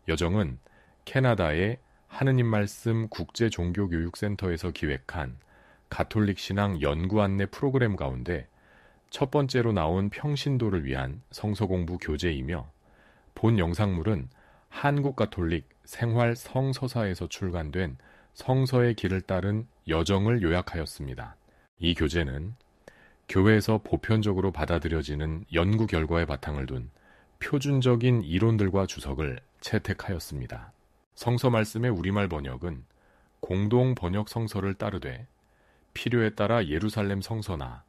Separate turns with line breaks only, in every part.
여정은 캐나다의 하느님 말씀 국제종교교육센터에서 기획한 가톨릭 신앙 연구 안내 프로그램 가운데 첫 번째로 나온 평신도를 위한 성서공부 교재이며 본 영상물은 한국 가톨릭 생활 성서사에서 출간된 성서의 길을 따른 여정을 요약하였습니다. 이 교재는 교회에서 보편적으로 받아들여지는 연구 결과에 바탕을 둔 표준적인 이론들과 주석을 채택하였습니다. 성서 말씀의 우리말 번역은 공동 번역 성서를 따르되 필요에 따라 예루살렘 성서나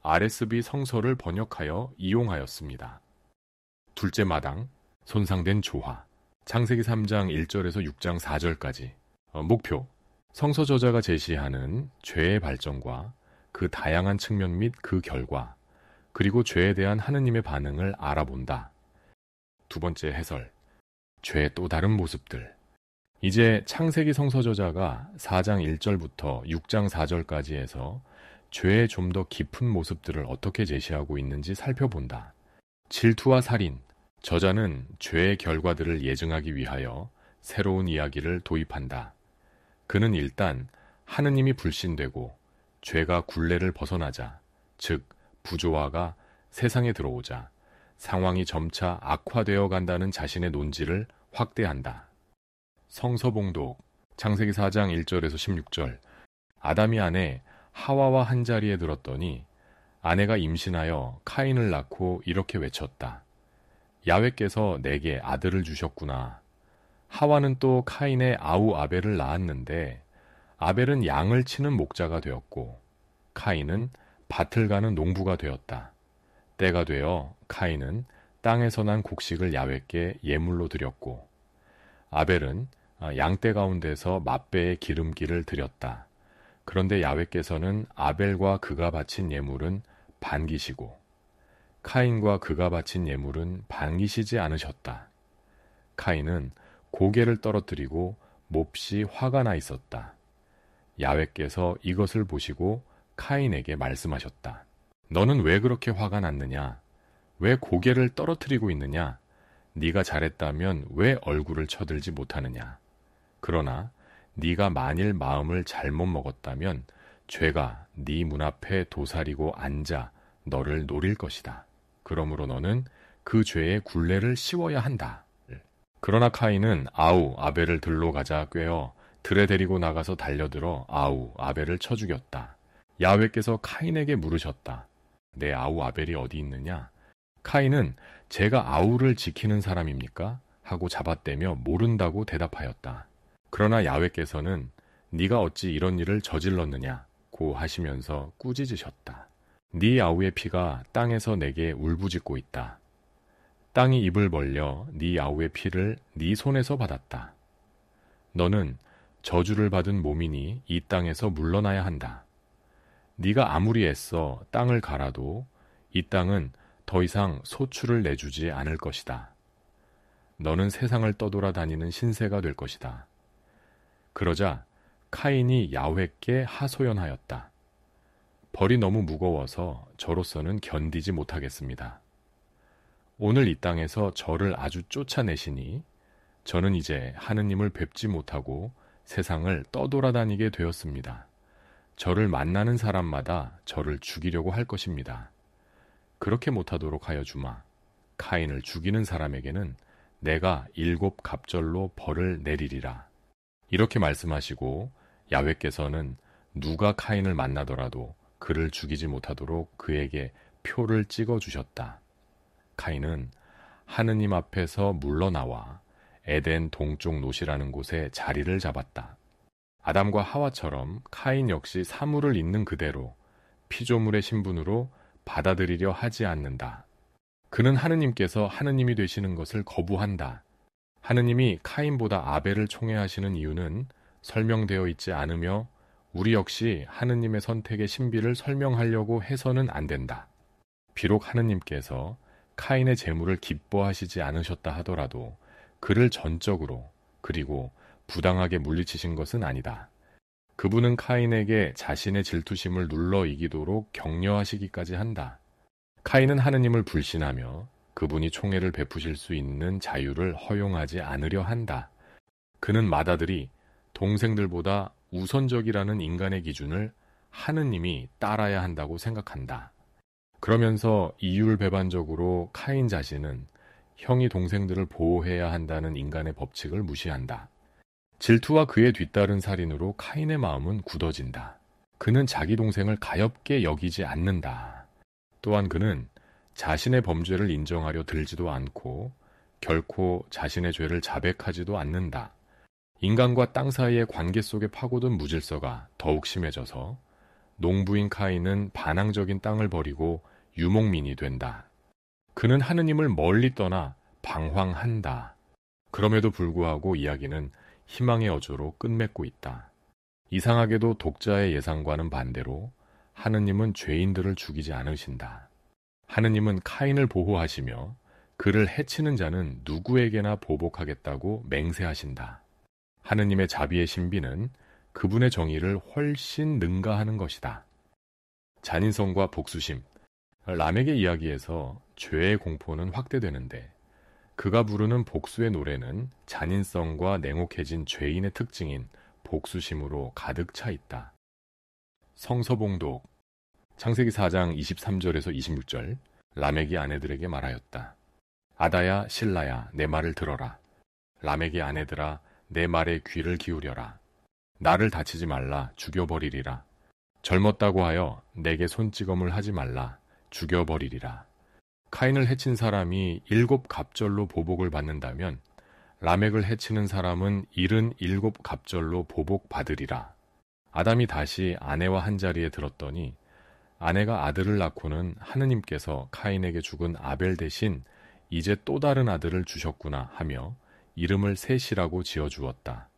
RSB 성서를 번역하여 이용하였습니다. 둘째 마당, 손상된 조화, 창세기 3장 1절에서 6장 4절까지. 목표, 성서 저자가 제시하는 죄의 발전과 그 다양한 측면 및 그 결과, 그리고 죄에 대한 하느님의 반응을 알아본다. 두 번째 해설, 죄의 또 다른 모습들. 이제 창세기 성서 저자가 4장 1절부터 6장 4절까지 해서 죄의 좀 더 깊은 모습들을 어떻게 제시하고 있는지 살펴본다. 질투와 살인, 저자는 죄의 결과들을 예증하기 위하여 새로운 이야기를 도입한다. 그는 일단 하느님이 불신되고 죄가 굴레를 벗어나자, 즉 부조화가 세상에 들어오자 상황이 점차 악화되어 간다는 자신의 논지를 확대한다. 성서봉독, 창세기 4장 1절에서 16절. 아담이 아내 하와와 한자리에 들었더니 아내가 임신하여 카인을 낳고 이렇게 외쳤다. 야훼께서 내게 아들을 주셨구나. 하와는 또 카인의 아우 아벨을 낳았는데 아벨은 양을 치는 목자가 되었고 카인은 밭을 가는 농부가 되었다. 때가 되어 카인은 땅에서 난 곡식을 야훼께 예물로 드렸고 아벨은 양떼 가운데서 맏배의 기름기를 드렸다. 그런데 야훼께서는 아벨과 그가 바친 예물은 반기시고 카인과 그가 바친 예물은 반기시지 않으셨다. 카인은 고개를 떨어뜨리고 몹시 화가 나 있었다. 야훼께서 이것을 보시고 카인에게 말씀하셨다. 너는 왜 그렇게 화가 났느냐? 왜 고개를 떨어뜨리고 있느냐? 네가 잘했다면 왜 얼굴을 쳐들지 못하느냐? 그러나 네가 만일 마음을 잘못 먹었다면 죄가 네 문 앞에 도사리고 앉아 너를 노릴 것이다. 그러므로 너는 그 죄의 굴레를 씌워야 한다. 그러나 카인은 아우 아벨을 들로 가자 꿰어 들에 데리고 나가서 달려들어 아우 아벨을 쳐 죽였다. 야훼께서 카인에게 물으셨다. 내 아우 아벨이 어디 있느냐? 카인은 제가 아우를 지키는 사람입니까? 하고 잡아떼며 모른다고 대답하였다. 그러나 야훼께서는 네가 어찌 이런 일을 저질렀느냐 고 하시면서 꾸짖으셨다. 네 아우의 피가 땅에서 내게 울부짖고 있다. 땅이 입을 벌려 네 아우의 피를 네 손에서 받았다. 너는 저주를 받은 몸이니 이 땅에서 물러나야 한다. 네가 아무리 애써 땅을 갈아도 이 땅은 더 이상 소출을 내주지 않을 것이다. 너는 세상을 떠돌아다니는 신세가 될 것이다. 그러자 카인이 야훼께 하소연하였다. 벌이 너무 무거워서 저로서는 견디지 못하겠습니다. 오늘 이 땅에서 저를 아주 쫓아내시니 저는 이제 하느님을 뵙지 못하고 세상을 떠돌아다니게 되었습니다. 저를 만나는 사람마다 저를 죽이려고 할 것입니다. 그렇게 못하도록 하여 주마. 카인을 죽이는 사람에게는 내가 7갑절로 벌을 내리리라. 이렇게 말씀하시고 야훼께서는 누가 카인을 만나더라도 그를 죽이지 못하도록 그에게 표를 찍어주셨다. 카인은 하느님 앞에서 물러나와 에덴 동쪽 노시라는 곳에 자리를 잡았다. 아담과 하와처럼 카인 역시 사물을 있는 그대로 피조물의 신분으로 받아들이려 하지 않는다. 그는 하느님께서 하느님이 되시는 것을 거부한다. 하느님이 카인보다 아벨을 총애하시는 이유는 설명되어 있지 않으며 우리 역시 하느님의 선택의 신비를 설명하려고 해서는 안 된다. 비록 하느님께서 카인의 재물을 기뻐하시지 않으셨다 하더라도 그를 전적으로 그리고 부당하게 물리치신 것은 아니다. 그분은 카인에게 자신의 질투심을 눌러 이기도록 격려하시기까지 한다. 카인은 하느님을 불신하며 그분이 총애를 베푸실 수 있는 자유를 허용하지 않으려 한다. 그는 맏아들이 동생들보다 우선적이라는 인간의 기준을 하느님이 따라야 한다고 생각한다. 그러면서 이율배반적으로 카인 자신은 형이 동생들을 보호해야 한다는 인간의 법칙을 무시한다. 질투와 그에 뒤따른 살인으로 카인의 마음은 굳어진다. 그는 자기 동생을 가엾게 여기지 않는다. 또한 그는 자신의 범죄를 인정하려 들지도 않고 결코 자신의 죄를 자백하지도 않는다. 인간과 땅 사이의 관계 속에 파고든 무질서가 더욱 심해져서 농부인 카인은 반항적인 땅을 버리고 유목민이 된다. 그는 하느님을 멀리 떠나 방황한다. 그럼에도 불구하고 이야기는 희망의 어조로 끝맺고 있다. 이상하게도 독자의 예상과는 반대로 하느님은 죄인들을 죽이지 않으신다. 하느님은 카인을 보호하시며 그를 해치는 자는 누구에게나 보복하겠다고 맹세하신다. 하느님의 자비의 신비는 그분의 정의를 훨씬 능가하는 것이다. 잔인성과 복수심. 람에게 이야기에서 죄의 공포는 확대되는데 그가 부르는 복수의 노래는 잔인성과 냉혹해진 죄인의 특징인 복수심으로 가득 차 있다. 성서봉독. 창세기 4장 23절에서 26절. 람에게 아내들에게 말하였다. 아다야 실라야 내 말을 들어라. 람에게 아내들아 내 말에 귀를 기울여라. 나를 다치지 말라 죽여버리리라. 젊었다고 하여 내게 손찌검을 하지 말라 죽여버리리라. 카인을 해친 사람이 7갑절로 보복을 받는다면 라멕을 해치는 사람은 77갑절로 보복받으리라. 아담이 다시 아내와 한자리에 들었더니 아내가 아들을 낳고는 하느님께서 카인에게 죽은 아벨 대신 이제 또 다른 아들을 주셨구나 하며 이름을 셋이라고 지어주었다.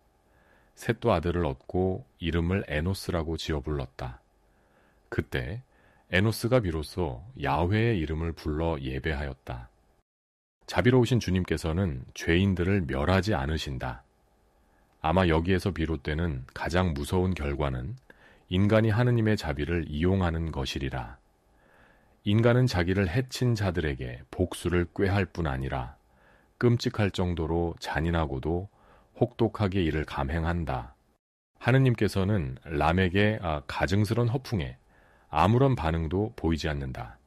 셋도 아들을 얻고 이름을 에노스라고 지어 불렀다. 그때 에노스가 비로소 야훼의 이름을 불러 예배하였다. 자비로우신 주님께서는 죄인들을 멸하지 않으신다. 아마 여기에서 비롯되는 가장 무서운 결과는 인간이 하느님의 자비를 이용하는 것이리라. 인간은 자기를 해친 자들에게 복수를 꾀할 뿐 아니라 끔찍할 정도로 잔인하고도 혹독하게 이를 감행한다. 하느님께서는 람에게 가증스런 허풍에 아무런 반응도 보이지 않는다.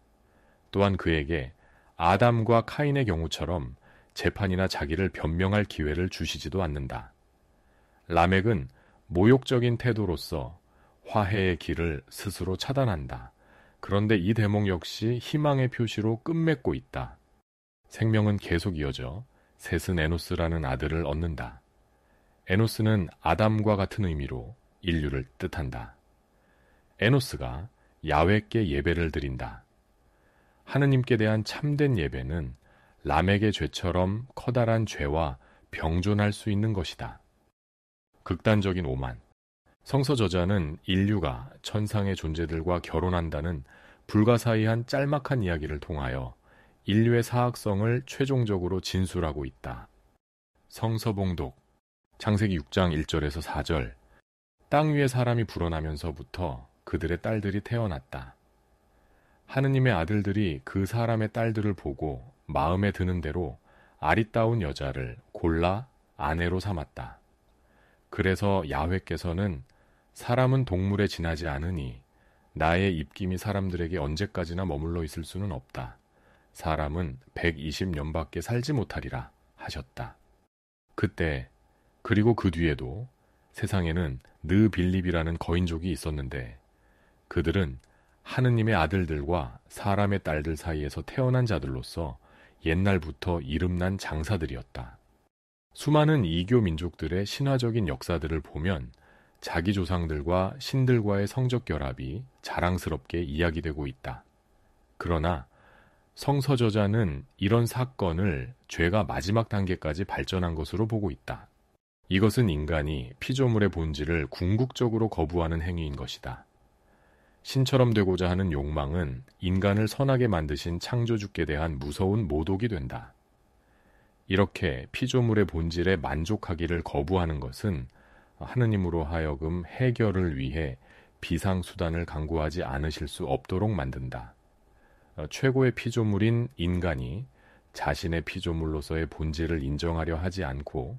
또한 그에게 아담과 카인의 경우처럼 재판이나 자기를 변명할 기회를 주시지도 않는다. 라멕은 모욕적인 태도로서 화해의 길을 스스로 차단한다. 그런데 이 대목 역시 희망의 표시로 끝맺고 있다. 생명은 계속 이어져 셋은 에노스라는 아들을 얻는다. 에노스는 아담과 같은 의미로 인류를 뜻한다. 에노스가 야훼께 예배를 드린다. 하느님께 대한 참된 예배는 람에게 죄처럼 커다란 죄와 병존할 수 있는 것이다. 극단적인 오만. 성서 저자는 인류가 천상의 존재들과 결혼한다는 불가사의한 짤막한 이야기를 통하여 인류의 사악성을 최종적으로 진술하고 있다. 성서봉독. 창세기 6장 1절에서 4절. 땅 위에 사람이 불어나면서부터 그들의 딸들이 태어났다. 하느님의 아들들이 그 사람의 딸들을 보고 마음에 드는 대로 아리따운 여자를 골라 아내로 삼았다. 그래서 야훼께서는 사람은 동물에 지나지 않으니 나의 입김이 사람들에게 언제까지나 머물러 있을 수는 없다. 사람은 120년밖에 살지 못하리라 하셨다. 그때 그리고 그 뒤에도 세상에는 느빌립이라는 거인족이 있었는데 그들은 하느님의 아들들과 사람의 딸들 사이에서 태어난 자들로서 옛날부터 이름난 장사들이었다. 수많은 이교 민족들의 신화적인 역사들을 보면 자기 조상들과 신들과의 성적 결합이 자랑스럽게 이야기되고 있다. 그러나 성서 저자는 이런 사건을 죄가 마지막 단계까지 발전한 것으로 보고 있다. 이것은 인간이 피조물의 본질을 궁극적으로 거부하는 행위인 것이다. 신처럼 되고자 하는 욕망은 인간을 선하게 만드신 창조주께 대한 무서운 모독이 된다. 이렇게 피조물의 본질에 만족하기를 거부하는 것은 하느님으로 하여금 해결을 위해 비상수단을 강구하지 않으실 수 없도록 만든다. 최고의 피조물인 인간이 자신의 피조물로서의 본질을 인정하려 하지 않고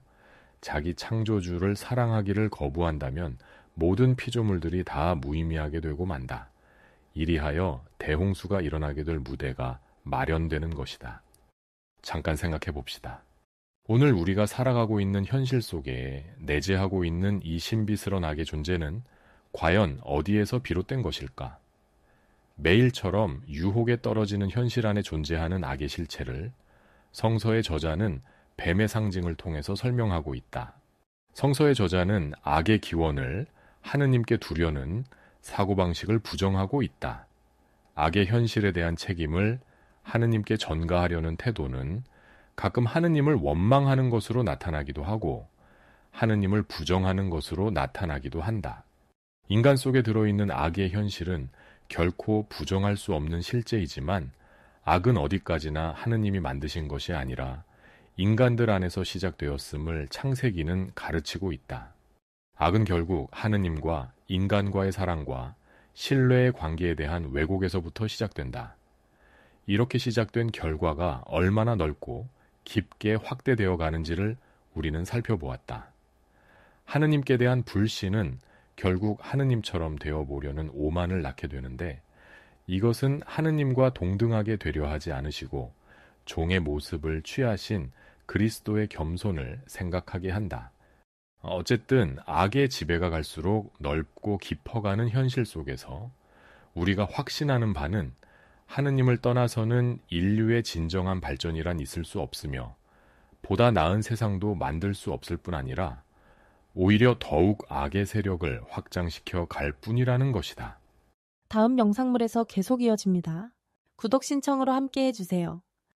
자기 창조주를 사랑하기를 거부한다면 모든 피조물들이 다 무의미하게 되고 만다. 이리하여 대홍수가 일어나게 될 무대가 마련되는 것이다. 잠깐 생각해 봅시다. 오늘 우리가 살아가고 있는 현실 속에 내재하고 있는 이 신비스런 악의 존재는 과연 어디에서 비롯된 것일까? 매일처럼 유혹에 떨어지는 현실 안에 존재하는 악의 실체를 성서의 저자는 뱀의 상징을 통해서 설명하고 있다. 성서의 저자는 악의 기원을 하느님께 두려는 사고방식을 부정하고 있다. 악의 현실에 대한 책임을 하느님께 전가하려는 태도는 가끔 하느님을 원망하는 것으로 나타나기도 하고 하느님을 부정하는 것으로 나타나기도 한다. 인간 속에 들어있는 악의 현실은 결코 부정할 수 없는 실제이지만 악은 어디까지나 하느님이 만드신 것이 아니라 인간들 안에서 시작되었음을 창세기는 가르치고 있다. 악은 결국 하느님과 인간과의 사랑과 신뢰의 관계에 대한 왜곡에서부터 시작된다. 이렇게 시작된 결과가 얼마나 넓고 깊게 확대되어 가는지를 우리는 살펴보았다. 하느님께 대한 불신은 결국 하느님처럼 되어보려는 오만을 낳게 되는데 이것은 하느님과 동등하게 되려 하지 않으시고 종의 모습을 취하신 그리스도의 겸손을 생각하게 한다. 어쨌든 악의 지배가 갈수록 넓고 깊어가는 현실 속에서 우리가 확신하는 바는 하느님을 떠나서는 인류의 진정한 발전이란 있을 수 없으며 보다 나은 세상도 만들 수 없을 뿐 아니라 오히려 더욱 악의 세력을 확장시켜 갈 뿐이라는 것이다.
다음 영상물에서 계속 이어집니다. 구독 신청으로 함께 해주세요.